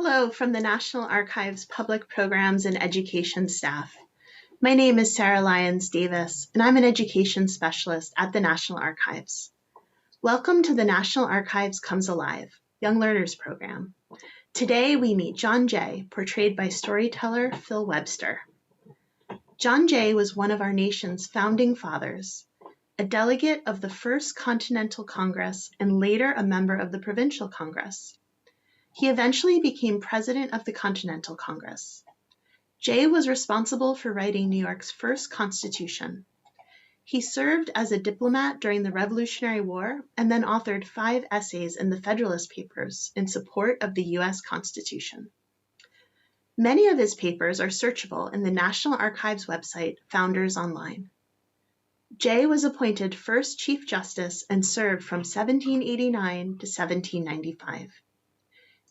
Hello from the National Archives Public Programs and Education staff. My name is Sarah Lyons Davis, and I'm an education specialist at the National Archives. Welcome to the National Archives Comes Alive, Young Learners Program. Today we meet John Jay, portrayed by storyteller Phil Webster. John Jay was one of our nation's founding fathers, a delegate of the First Continental Congress and later a member of the Provincial Congress. He eventually became president of the Continental Congress. Jay was responsible for writing New York's first constitution. He served as a diplomat during the Revolutionary War and then authored 5 essays in the Federalist Papers in support of the U.S. Constitution. Many of his papers are searchable in the National Archives website, Founders Online. Jay was appointed first Chief Justice and served from 1789 to 1795.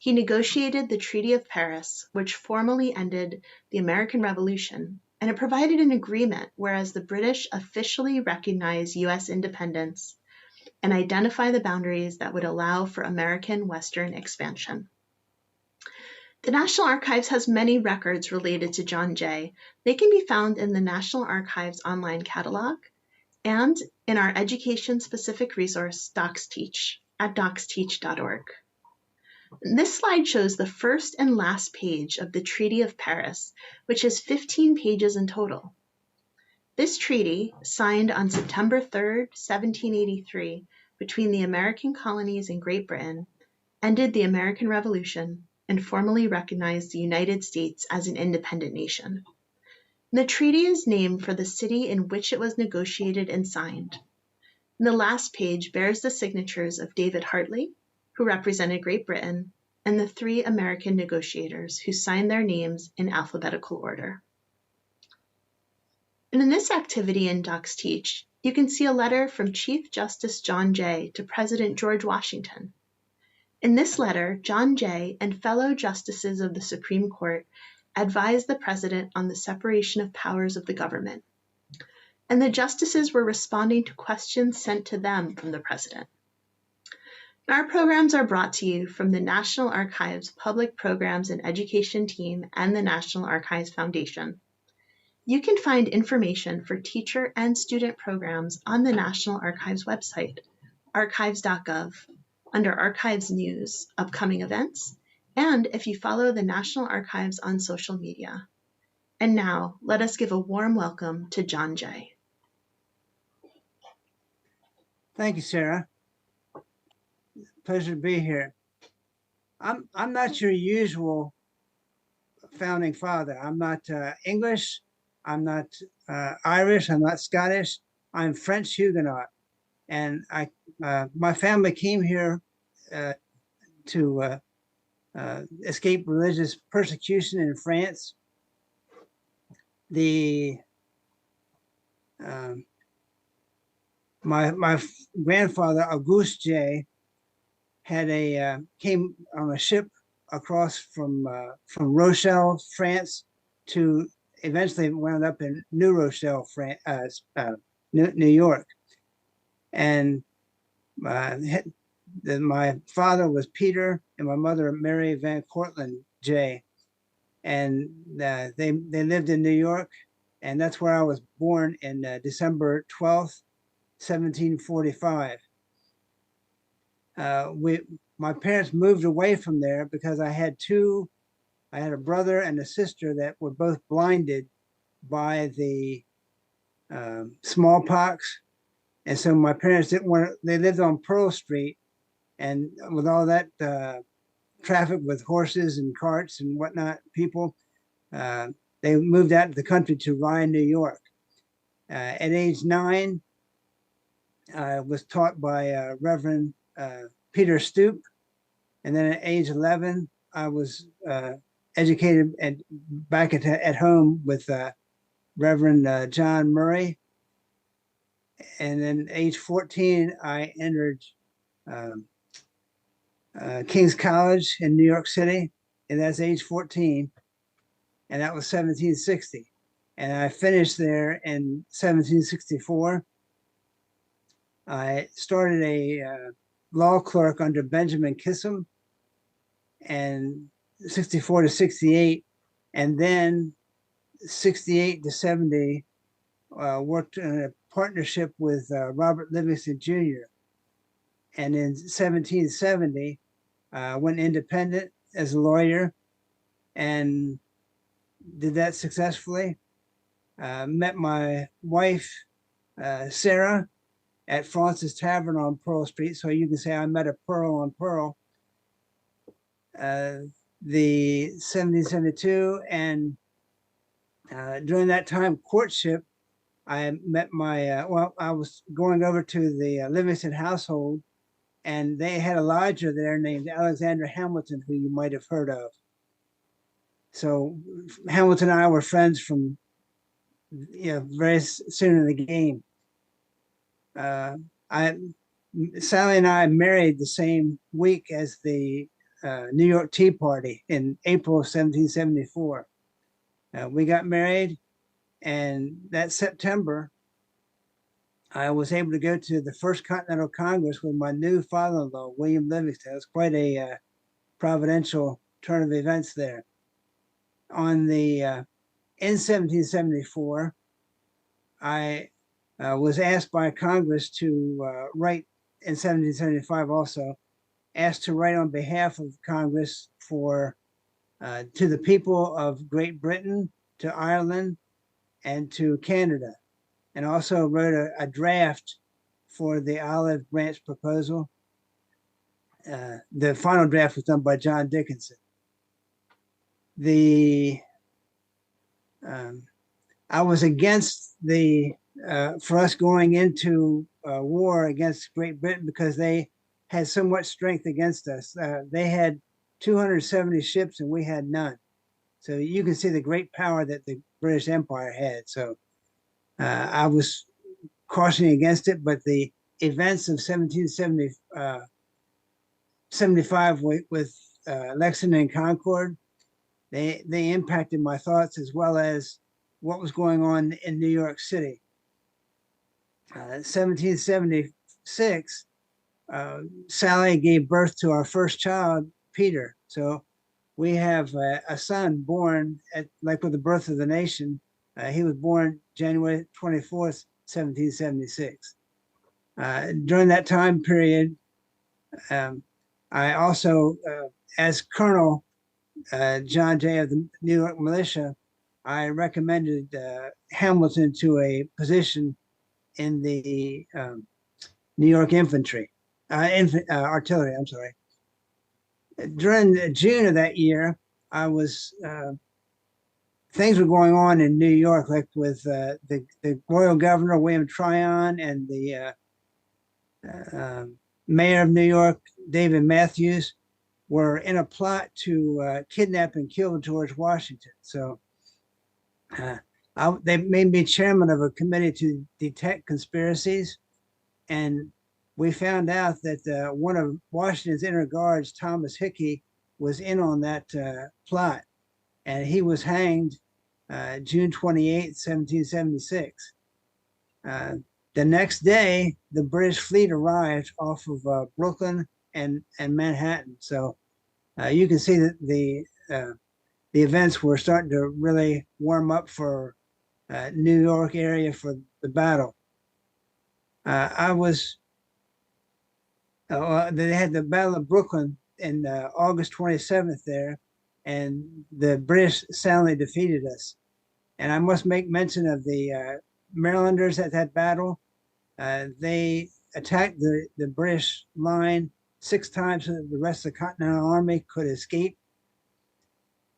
He negotiated the Treaty of Paris, which formally ended the American Revolution, and it provided an agreement whereas the British officially recognized U.S. independence and identify the boundaries that would allow for American Western expansion. The National Archives has many records related to John Jay. They can be found in the National Archives online catalog and in our education-specific resource, DocsTeach, at docsteach.org. This slide shows the first and last page of the Treaty of Paris, which is 15 pages in total. This treaty, signed on September 3, 1783, between the American colonies and Great Britain, ended the American Revolution and formally recognized the United States as an independent nation. The treaty is named for the city in which it was negotiated and signed. And the last page bears the signatures of David Hartley, who represented Great Britain, and the 3 American negotiators who signed their names in alphabetical order. And in this activity in DocsTeach, you can see a letter from Chief Justice John Jay to President George Washington. In this letter, John Jay and fellow justices of the Supreme Court advised the president on the separation of powers of the government, and the justices were responding to questions sent to them from the president. Our programs are brought to you from the National Archives Public Programs and Education team and the National Archives Foundation. You can find information for teacher and student programs on the National Archives website, archives.gov, under Archives News, Upcoming Events, and if you follow the National Archives on social media. And now, let us give a warm welcome to John Jay. Thank you, Sarah. Pleasure to be here. I'm not your usual founding father. I'm not English. I'm not Irish. I'm not Scottish. I'm French Huguenot, and my family came here to escape religious persecution in France. My grandfather Auguste Jay had came on a ship across from Rochelle, France, to eventually wound up in New Rochelle, France, New York. And my father was Peter, and my mother Mary Van Cortlandt Jay, and they lived in New York, and that's where I was born in December 12th, 1745. My parents moved away from there because I had a brother and a sister that were both blinded by the smallpox. And so my parents they lived on Pearl Street, and with all that traffic with horses and carts and whatnot, people, they moved out to the country to Rye, New York. At age 9, I was taught by Reverend Peter Stoop, and then at age 11, I was educated back at home with Reverend John Murray. And then age 14, I entered King's College in New York City, and that's age 14, and that was 1760. And I finished there in 1764. I started a law clerk under Benjamin Kissam, and 64 to 68, and then 68 to 70, worked in a partnership with Robert Livingston Jr. And in 1770, went independent as a lawyer and did that successfully. Met my wife, Sarah, at Francis Tavern on Pearl Street. So you can say I met a pearl on Pearl. The 1772, and during that time courtship, I met my, well, I was going over to the Livingston household, and they had a lodger there named Alexander Hamilton, who you might have heard of. So Hamilton and I were friends from, very soon in the game. Sally and I married the same week as the New York Tea Party in April of 1774. We got married, and that September, I was able to go to the First Continental Congress with my new father-in-law, William Livingston. It was quite a providential turn of events there. In 1774, I was asked by Congress to write, in 1775 also, asked to write on behalf of Congress for to the people of Great Britain, to Ireland, and to Canada, and also wrote a draft for the olive branch proposal. The final draft was done by John Dickinson. I was against for us going into war against Great Britain because they had so much strength against us. They had 270 ships and we had none. So you can see the great power that the British Empire had. So I was cautioning against it, but the events of 1775 with Lexington and Concord, they impacted my thoughts, as well as what was going on in New York City. 1776, Sally gave birth to our first child, Peter. So we have a son born with the birth of the nation. He was born January 24th, 1776. During that time period, I also, as Colonel John Jay of the New York Militia, I recommended Hamilton to a position in the New York artillery. I'm sorry. During June of that year, I was things were going on in New York, like with the royal governor William Tryon and the mayor of New York David Matthews were in a plot to kidnap and kill George Washington. So they made me chairman of a committee to detect conspiracies, and we found out that one of Washington's inner guards, Thomas Hickey, was in on that plot, and he was hanged June 28, 1776. The next day, the British fleet arrived off of Brooklyn and Manhattan. So you can see that the events were starting to really warm up for New York area for the battle. They had the Battle of Brooklyn in August 27th there, and the British soundly defeated us. And I must make mention of the Marylanders at that battle. They attacked the British line 6 times so that the rest of the Continental Army could escape.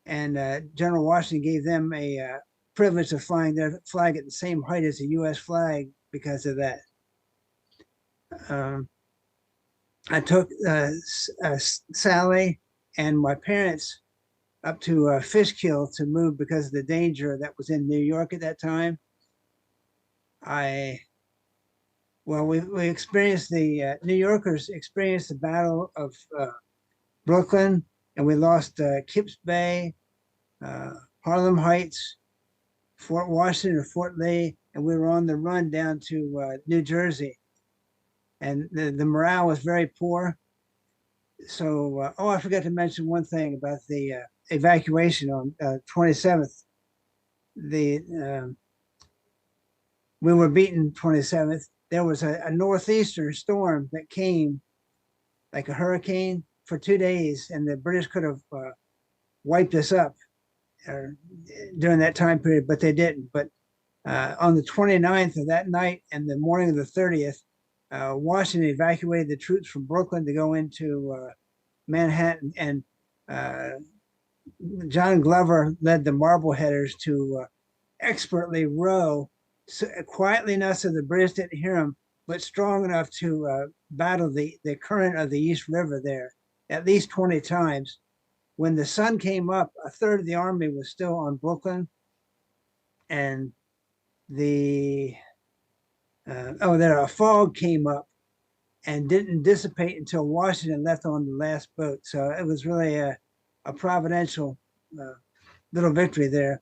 And General Washington gave them a privilege of flying their flag at the same height as the U.S. flag because of that. I took Sally and my parents up to Fishkill to move because of the danger that was in New York at that time. We experienced New Yorkers experienced the Battle of Brooklyn, and we lost Kips Bay, Harlem Heights, Fort Washington or Fort Lee, and we were on the run down to New Jersey. And the morale was very poor. So, oh, I forgot to mention one thing about the evacuation on 27th. The We were beaten 27th. There was a northeastern storm that came like a hurricane for 2 days, and the British could have wiped us up during that time period, but they didn't. But on the 29th of that night and the morning of the 30th, Washington evacuated the troops from Brooklyn to go into Manhattan, and John Glover led the Marbleheaders to expertly row quietly enough so the British didn't hear him, but strong enough to battle the current of the East River there at least 20 times. When the sun came up, a third of the army was still on Brooklyn, and the a fog came up and didn't dissipate until Washington left on the last boat. So it was really a providential little victory there.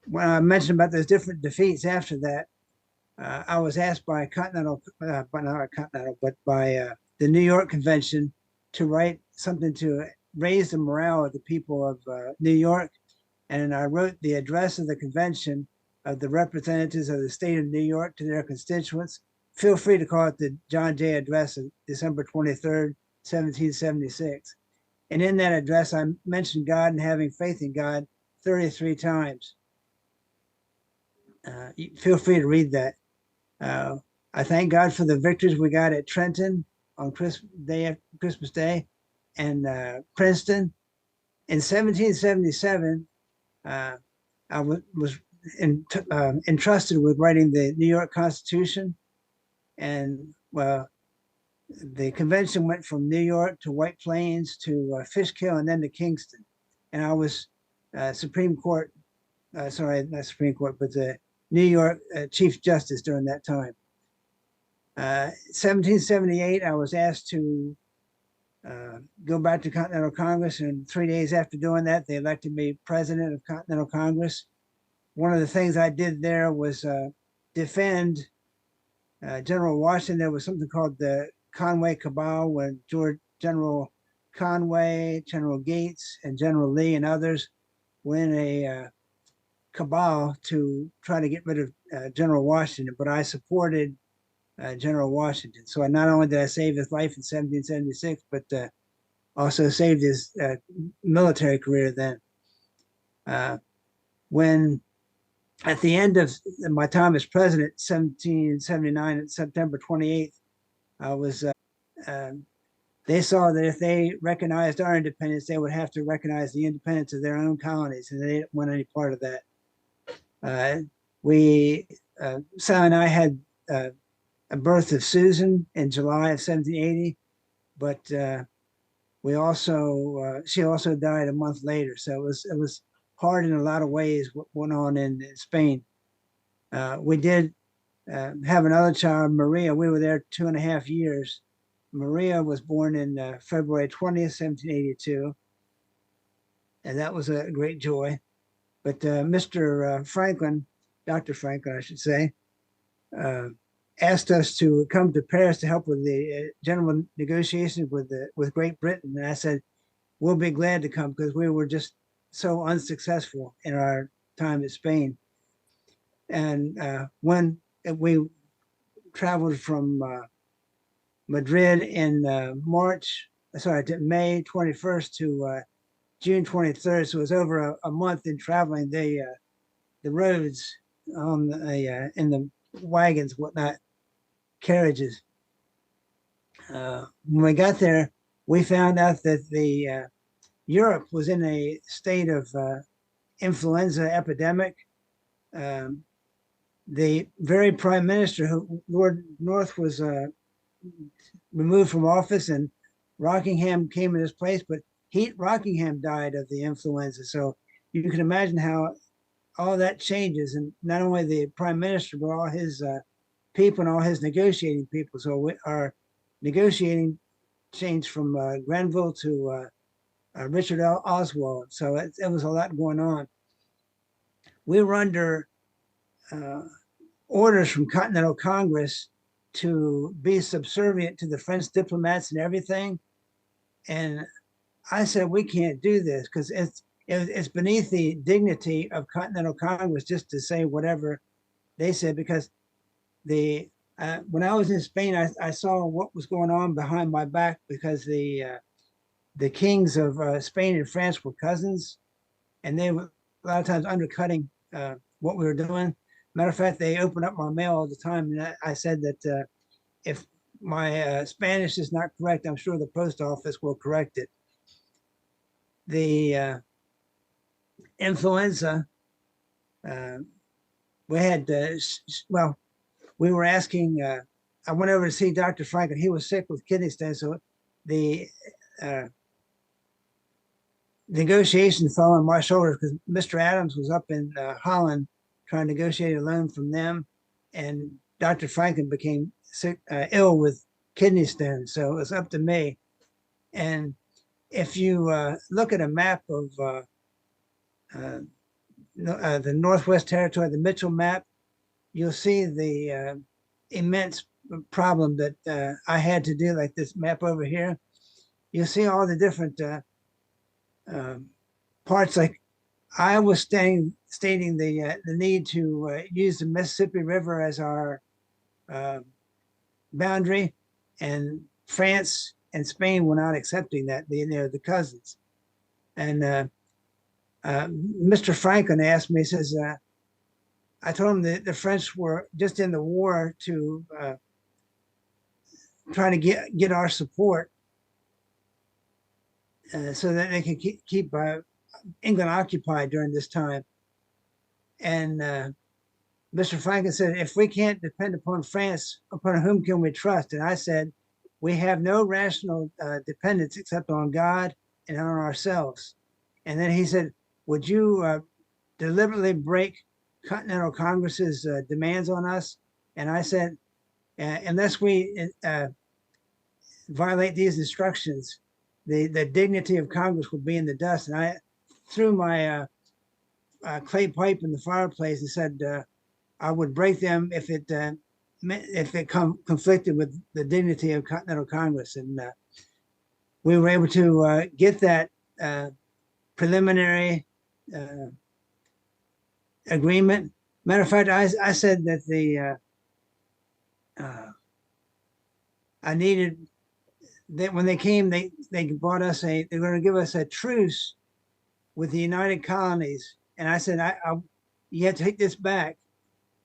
When I mentioned about those different defeats after that, I was asked by Continental, but not Continental, but by the New York Convention to write something to raise the morale of the people of New York. And I wrote the address of the convention of the representatives of the state of New York to their constituents. Feel free to call it the John Jay Address of December 23rd, 1776. And in that address, I mentioned God and having faith in God 33 times. Feel free to read that. I thank God for the victories we got at Trenton on Christmas Day, and Princeton. In 1777, I was entrusted with writing the New York Constitution, and well, the convention went from New York to White Plains to Fishkill and then to Kingston, and I was Supreme Court. Sorry, not Supreme Court, but the New York Chief Justice during that time. 1778, I was asked to go back to Continental Congress, and 3 days after doing that, they elected me president of Continental Congress. One of the things I did there was defend General Washington. There was something called the Conway Cabal, when General Conway, General Gates, and General Lee and others were in a cabal to try to get rid of General Washington, but I supported General Washington. So not only did I save his life in 1776, but also saved his military career then. When at the end of my time as president, 1779, at September 28th, I was, they saw that if they recognized our independence, they would have to recognize the independence of their own colonies, and they didn't want any part of that. Sal and I had a birth of Susan in July of 1780, but she also died a month later. So it was hard in a lot of ways what went on in Spain. We did have another child, Maria. We were there 2.5 years. Maria was born in February 20th, 1782, and that was a great joy. But Mr. Franklin, Dr. Franklin, I should say, asked us to come to Paris to help with the general negotiations with Great Britain. And I said, we'll be glad to come, because we were just so unsuccessful in our time at Spain. And when we traveled from Madrid in May 21st to June 23rd, so it was over a month in traveling the roads on in the wagons, whatnot, carriages. When we got there, we found out that Europe was in a state of influenza epidemic. The very prime minister, Lord North, was removed from office, and Rockingham came in his place, but Rockingham died of the influenza. So you can imagine how all that changes, and not only the prime minister, but all his people and all his negotiating people. So our negotiating changed from Grenville to Richard Oswald. So it was a lot going on. We were under orders from Continental Congress to be subservient to the French diplomats and everything. And I said, we can't do this because it's beneath the dignity of Continental Congress just to say whatever they said, because when I was in Spain, I saw what was going on behind my back, because the kings of Spain and France were cousins, and they were a lot of times undercutting what we were doing. Matter of fact, they opened up my mail all the time, and I said that if my Spanish is not correct, I'm sure the post office will correct it. The influenza, we had, well, we were asking, I went over to see Dr. Franklin. He was sick with kidney stones. So the negotiation fell on my shoulders because Mr. Adams was up in Holland trying to negotiate a loan from them. And Dr. Franklin became sick, ill with kidney stones. So it was up to me. And if you look at a map of the Northwest Territory, the Mitchell map, you'll see the immense problem that I had to do, like this map over here. You'll see all the different parts. Like I was stating the need to use the Mississippi River as our boundary, and France and Spain were not accepting that. They're the cousins. And Mr. Franklin asked me, he says, I told him that the French were just in the war to try to get our support so that they can keep England occupied during this time. And Mr. Franklin said, if we can't depend upon France, upon whom can we trust? And I said, we have no rational dependence except on God and on ourselves. And then he said, would you deliberately break Continental Congress's demands on us? And I said, unless we violate these instructions, the dignity of Congress will be in the dust. And I threw my clay pipe in the fireplace and said I would break them if it conflicted with the dignity of Continental Congress. And we were able to get that preliminary agreement. Matter of fact, I said that I needed that when they came, they brought us they're going to give us a truce with the United Colonies. And I said, you have to take this back,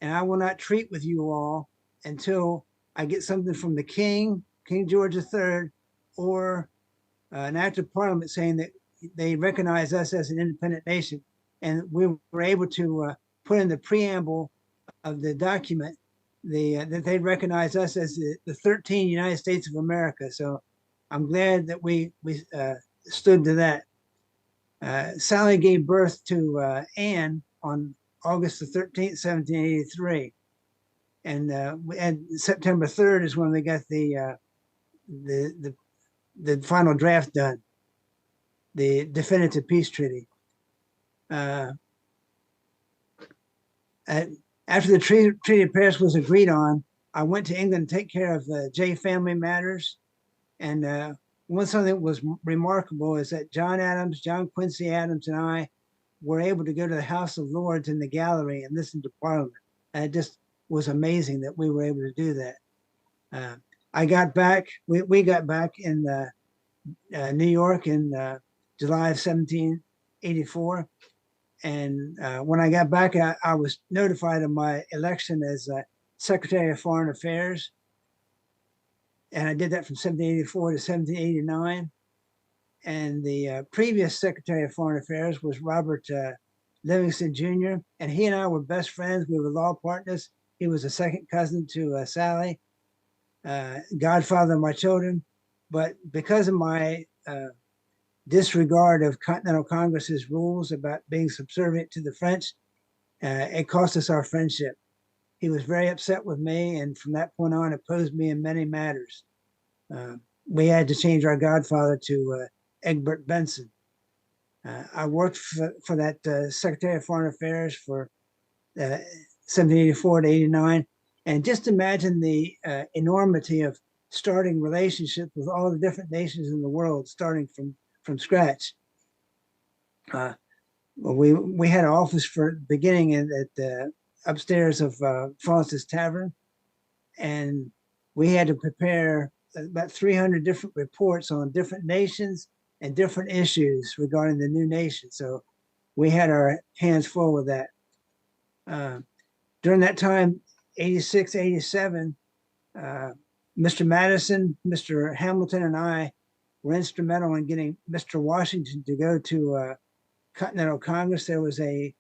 and I will not treat with you all until I get something from the King George III, or an act of Parliament saying that they recognize us as an independent nation. And we were able to put in the preamble of the document that they recognize us as the 13 United States of America. So I'm glad that we stood to that. Sally gave birth to Anne on August the 13th, 1783. And September 3rd is when they got the final draft done, the definitive peace treaty. After the Treaty of Paris was agreed on, I went to England to take care of J family matters. And one something that was remarkable is that John Quincy Adams, and I were able to go to the House of Lords in the gallery and listen to Parliament. And it just was amazing that we were able to do that. I got back, we got back in New York in July of 1784. And when I got back, I was notified of my election as Secretary of Foreign Affairs. And I did that from 1784 to 1789. And the previous Secretary of Foreign Affairs was Robert Livingston Jr. And he and I were best friends. We were law partners. He was a second cousin to Sally, godfather of my children. But because of my disregard of Continental Congress's rules about being subservient to the French, it cost us our friendship. He was very upset with me, and from that point on, opposed me in many matters. We had to change our godfather to Egbert Benson. I worked for that Secretary of Foreign Affairs for 1784 to 89. And just imagine the enormity of starting relationships with all the different nations in the world, starting from scratch. We had an office for beginning at the upstairs of Francis Tavern, and we had to prepare about 300 different reports on different nations and different issues regarding the new nation. So we had our hands full with that. During that time, 86, 87, Mr. Madison, Mr. Hamilton, and I were instrumental in getting Mr. Washington to go to Continental Congress. There was a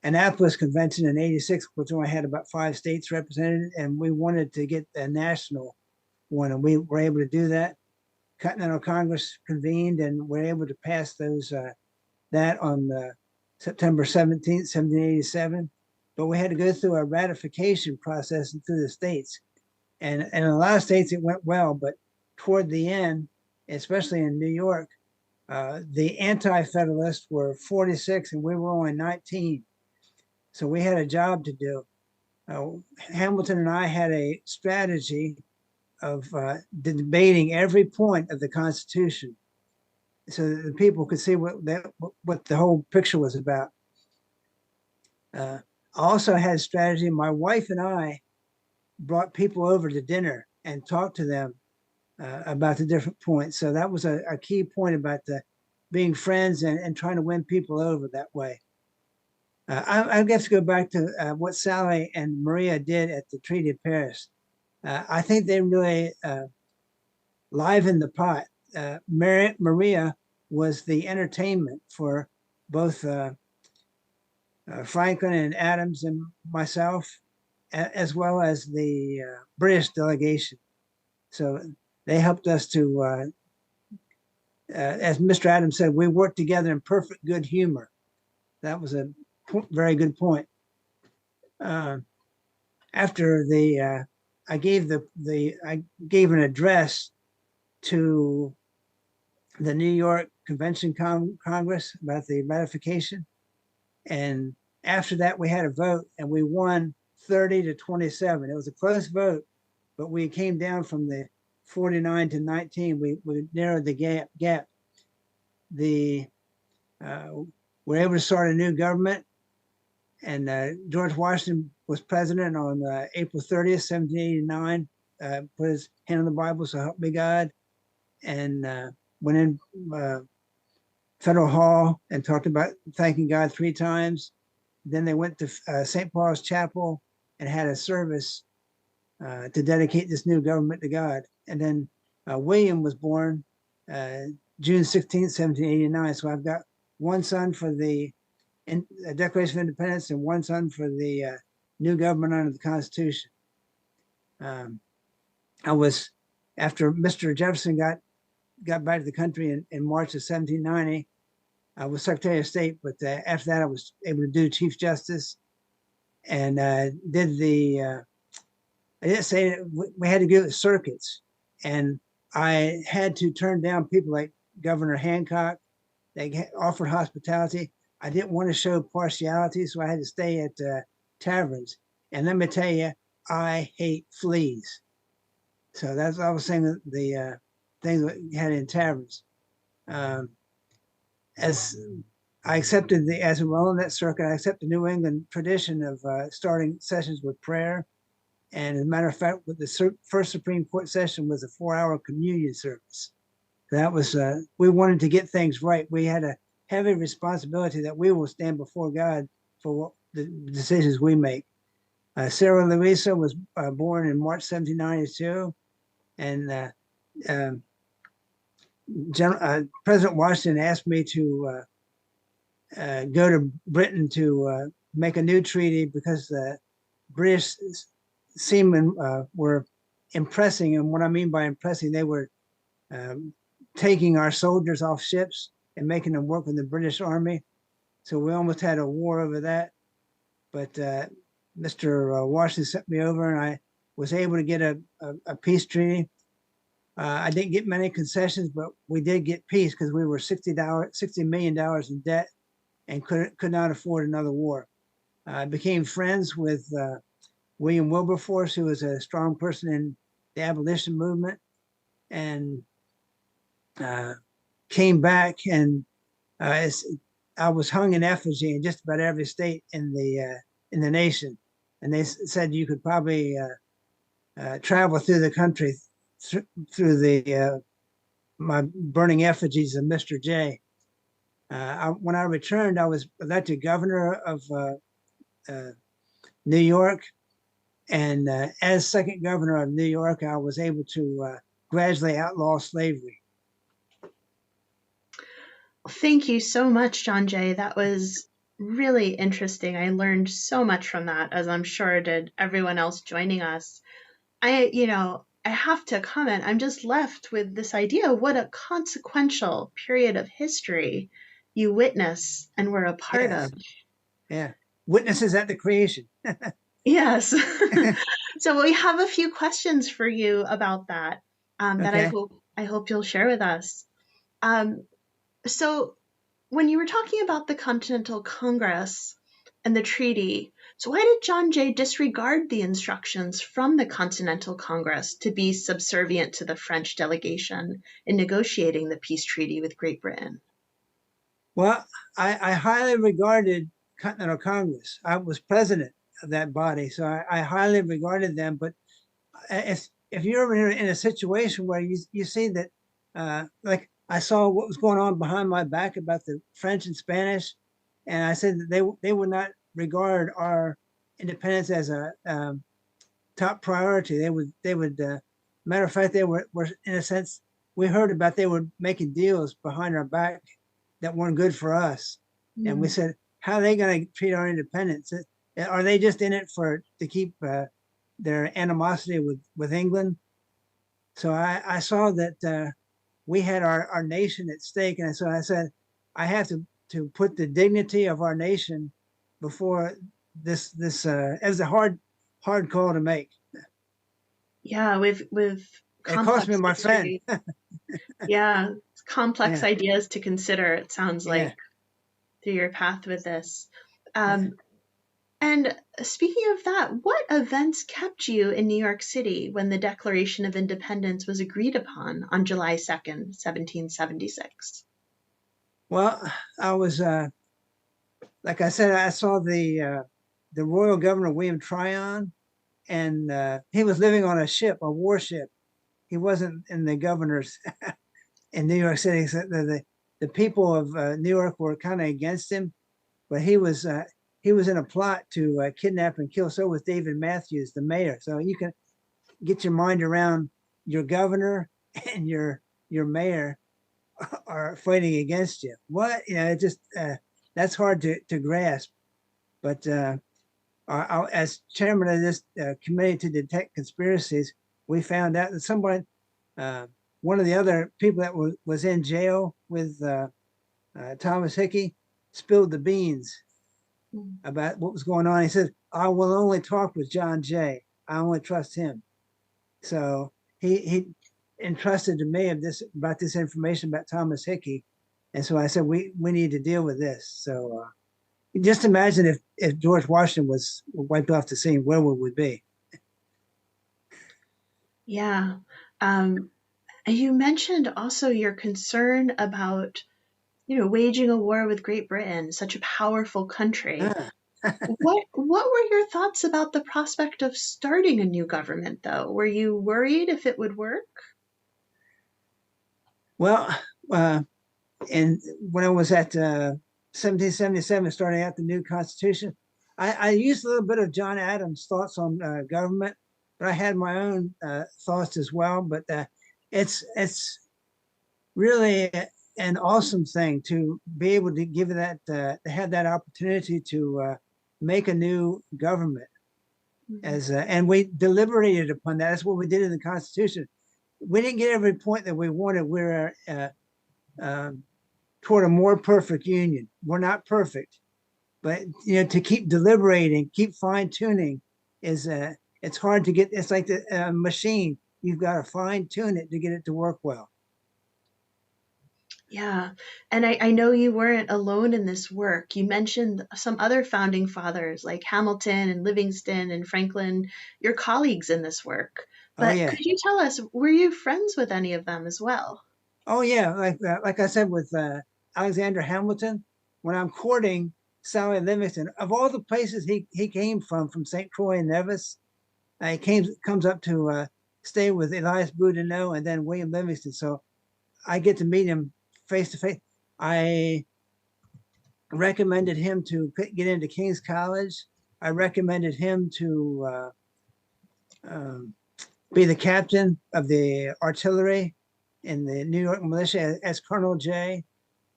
Annapolis Convention in 86, which only had about 5 states represented, and we wanted to get a national one, and we were able to do that. Continental Congress convened, and we're able to pass that on September 17th, 1787. But we had to go through a ratification process through the states. And in a lot of states, it went well, but toward the end, especially in New York, the anti-Federalists were 46 and we were only 19. So we had a job to do. Hamilton and I had a strategy of debating every point of the Constitution so that the people could see what the whole picture was about. I also had a strategy. My wife and I brought people over to dinner and talked to them about the different points. So that was a key point about being friends and trying to win people over that way. I guess to go back to what Sally and Maria did at the Treaty of Paris. I think they really livened the pot. Maria was the entertainment for both Franklin and Adams and myself, as well as the British delegation. So they helped us to, as Mr. Adams said, we worked together in perfect good humor. That was a very good point. After I gave an address to the New York Convention Congress about the ratification, and after that we had a vote and we won 30 to 27. It was a close vote, but we came down from the 49 to 19. We narrowed the gap. We're able to start a new government, and George Washington was president on April 30th, 1789. Put his hand on the Bible, so help me God, and went in Federal Hall and talked about thanking God 3 times. Then they went to St. Paul's Chapel and had a service to dedicate this new government to God. And then William was born June 16th, 1789. So I've got one son for the Declaration of Independence and one son for the new government under the Constitution. After Mr. Jefferson got back to the country in March of 1790, I was Secretary of State, but after that I was able to do Chief Justice and did I didn't say we had to go to circuits, and I had to turn down people like Governor Hancock. They offered hospitality. I didn't want to show partiality, so I had to stay at taverns. And let me tell you, I hate fleas. So that's what I was saying, the things that we had in taverns. As I accepted as we were on that circuit, I accepted the New England tradition of starting sessions with prayer. And as a matter of fact, with the first Supreme Court session was a 4-hour communion service. That was, we wanted to get things right. We had a heavy responsibility that we will stand before God for the decisions we make. Sarah Louisa was born in March 1792, and President Washington asked me to go to Britain to make a new treaty because the British seamen were impressing, and what I mean by impressing, they were taking our soldiers off ships and making them work with the British Army. So we almost had a war over that. But Mr. Washington sent me over, and I was able to get a peace treaty. I didn't get many concessions, but we did get peace because we were $60 million in debt and could not afford another war. I became friends with William Wilberforce, who was a strong person in the abolition movement, and came back, and I was hung in effigy in just about every state in the nation, and they said you could probably travel through the country through the my burning effigies of Mr. J. When I returned, I was elected governor of New York, and as second governor of New York, I was able to gradually outlaw slavery. Thank you so much, John Jay. That was really interesting. I learned so much from that, as I'm sure did everyone else joining us. I have to comment, I'm just left with this idea of what a consequential period of history you witness and were a part Yes. of. Yeah. Witnesses at the creation. Yes. So we have a few questions for you about that, that Okay. I hope you'll share with us. So when you were talking about the Continental Congress and the treaty, so why did John Jay disregard the instructions from the Continental Congress to be subservient to the French delegation in negotiating the peace treaty with Great Britain? Well, I highly regarded Continental Congress. I was president of that body, so I highly regarded them. But if you're ever in a situation where you see that, like I saw what was going on behind my back about the French and Spanish, and I said that they would not regard our independence as a top priority. They would matter of fact, they were in a sense, we heard about they were making deals behind our back that weren't good for us. And we said, how are they going to treat our independence? Are they just in it to keep their animosity with England? So I saw that we had our nation at stake. And so I said, I have to put the dignity of our nation before this as a hard call to make. Yeah, with It cost me my friend. Yeah, complex Yeah. ideas to consider, it sounds like, Yeah. through your path with this. And speaking of that, what events kept you in New York City when the Declaration of Independence was agreed upon on July 2nd, 1776? Well, I was, like I said, I saw the royal governor, William Tryon, and he was living on a ship, a warship. He wasn't in the governor's in New York City. So the people of New York were kind of against him, but he was in a plot to kidnap and kill. So was David Matthews, the mayor. So you can get your mind around your governor and your mayor are fighting against you. What, it just that's hard to grasp. But as chairman of this committee to detect conspiracies, we found out that somebody, one of the other people that was in jail with Thomas Hickey, spilled the beans about what was going on. He said, I will only talk with John Jay. I only trust him. So he entrusted to me about this information about Thomas Hickey. And so I said, we need to deal with this. So just imagine if George Washington was wiped off the scene, where would we be? Yeah. You mentioned also your concern about, waging a war with Great Britain, such a powerful country. What were your thoughts about the prospect of starting a new government, though? Were you worried if it would work? Well, and when I was at 1777, starting out the new Constitution, I used a little bit of John Adams' thoughts on government, but I had my own thoughts as well. But it's really an awesome thing to be able to give that to have that opportunity to make a new government. And we deliberated upon that. That's what we did in the Constitution. We didn't get every point that we wanted. We're toward a more perfect union. We're not perfect, but to keep deliberating, keep fine tuning is it's hard to get. It's like the machine. You've got to fine tune it to get it to work well. Yeah. And I know you weren't alone in this work. You mentioned some other founding fathers like Hamilton and Livingston and Franklin, your colleagues in this work. Oh But yeah. could you tell us, were you friends with any of them as well? Oh yeah, like I said with Alexander Hamilton, when I'm courting Sally Livingston, of all the places he came from St. Croix and Nevis, he comes up to stay with Elias Boudinot and then William Livingston. So I get to meet him face to face. I recommended him to get into King's College. I recommended him to um, be the captain of the artillery in the New York militia as Colonel J.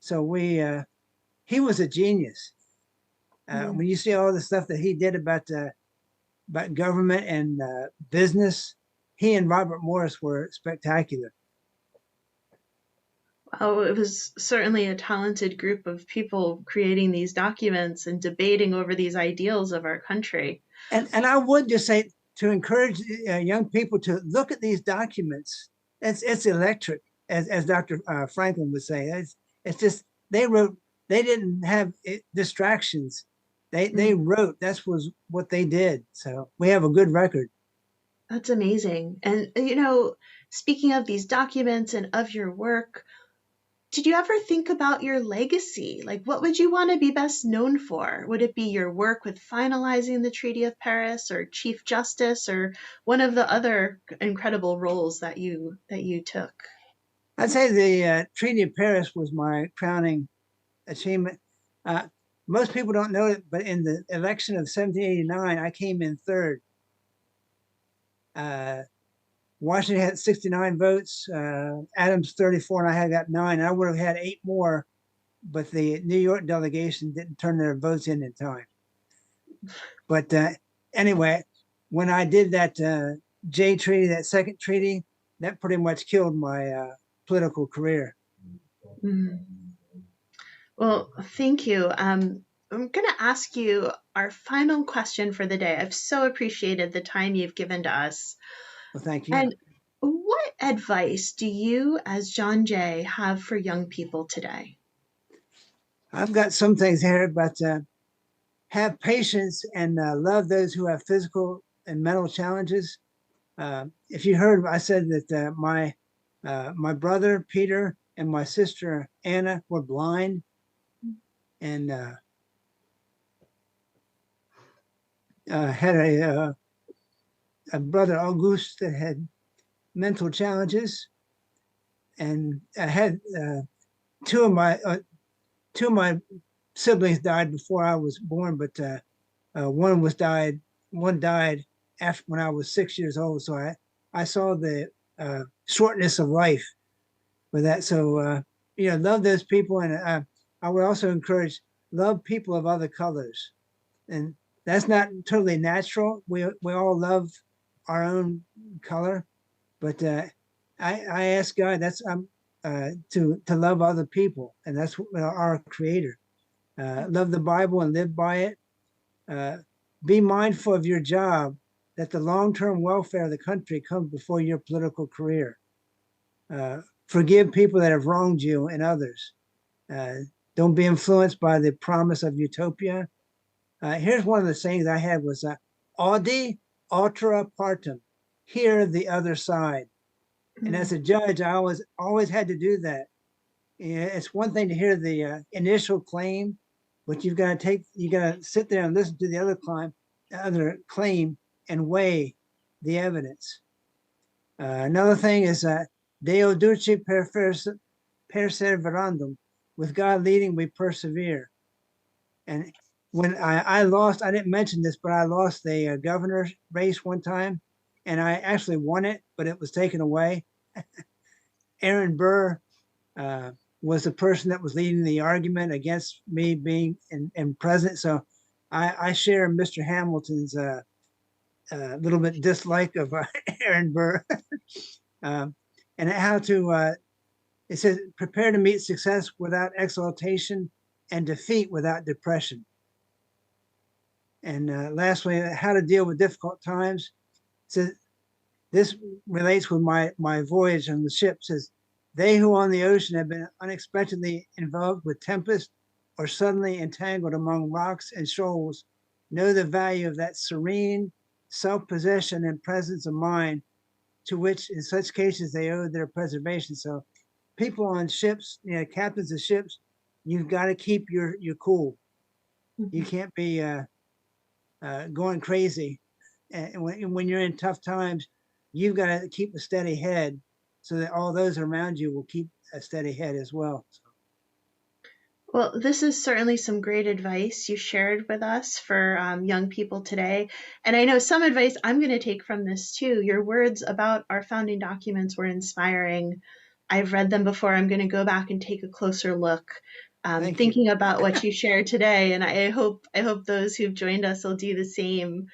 So he was a genius. Mm. When you see all the stuff that he did about government and business, he and Robert Morris were spectacular. Oh, it was certainly a talented group of people creating these documents and debating over these ideals of our country. And I would just say to encourage young people to look at these documents. It's electric, as Dr. Franklin would say. It's just they wrote. They didn't have distractions. They Mm. wrote. That's was what they did. So we have a good record. That's amazing. And, speaking of these documents and of your work, did you ever think about your legacy? Like, what would you want to be best known for? Would it be your work with finalizing the Treaty of Paris, or Chief Justice, or one of the other incredible roles that you took? I'd say the Treaty of Paris was my crowning achievement. Uh, Most people don't know it, but in the election of 1789, I came in third. Uh, Washington had 69 votes, Adams 34, and I had got 9. I would have had 8 more, but the New York delegation didn't turn their votes in time. But anyway, when I did that J treaty, that second treaty, that pretty much killed my political career. Mm. Well, thank you. I'm going to ask you our final question for the day. I've so appreciated the time you've given to us. Well, thank you. And what advice do you, as John Jay, have for young people today? I've got some things here, but have patience and love those who have physical and mental challenges. If you heard, I said that my brother Peter and my sister Anna were blind, and had a brother Auguste that had mental challenges, and I had two of my two of my siblings died before I was born, but one died after when I was 6 years old. So I saw the shortness of life with that. So love those people, and I would also encourage love people of other colors, and that's not totally natural. We all love our own color, but I ask God that's to love other people, and that's our Creator. Love the Bible and live by it. Uh, be mindful of your job, that the long-term welfare of the country comes before your political career. Forgive people that have wronged you and others. Uh, don't be influenced by the promise of utopia. Here's one of the sayings I had was audi ultra partem, hear the other side. And as Mm. a judge, I always had to do that. It's one thing to hear the initial claim, but you got to sit there and listen to the other claim, and weigh the evidence. Another thing is Deo duce perseverandum. With God leading, we persevere. And when I lost, I didn't mention this, but I lost the governor's race one time, and I actually won it, but it was taken away. Aaron Burr uh, was the person that was leading the argument against me being in president. So I share Mr. Hamilton's little bit dislike of Aaron Burr. um, and how to, it says, prepare to meet success without exaltation and defeat without depression. And lastly, how to deal with difficult times. So this relates with my voyage on the ship. It says, They who on the ocean have been unexpectedly enveloped with tempest or suddenly entangled among rocks and shoals know the value of that serene self-possession and presence of mind to which in such cases they owe their preservation. So people on ships, captains of ships, you've got to keep your cool. You Mhm. can't be going crazy. And when you're in tough times, you've got to keep a steady head so that all those around you will keep a steady head as well. So, Well, this is certainly some great advice you shared with us for young people today. And I know some advice I'm going to take from this too. Your words about our founding documents were inspiring. I've read them before. I'm going to go back and take a closer look, thank you. thinking about what you shared today. And I hope those who've joined us will do the same.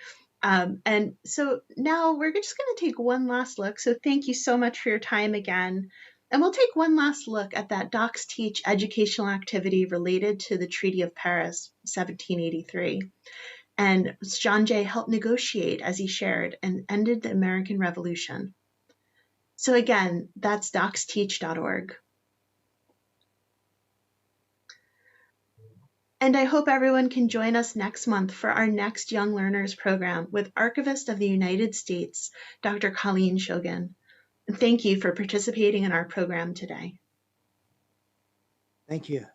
And so now we're just going to take one last look. So thank you so much for your time again. And we'll take one last look at that Docs Teach educational activity related to the Treaty of Paris, 1783. And John Jay helped negotiate, as he shared, and ended the American Revolution. So again, that's docsteach.org. And I hope everyone can join us next month for our next Young Learners program with Archivist of the United States, Dr. Colleen Shogan. Thank you for participating in our program today. Thank you.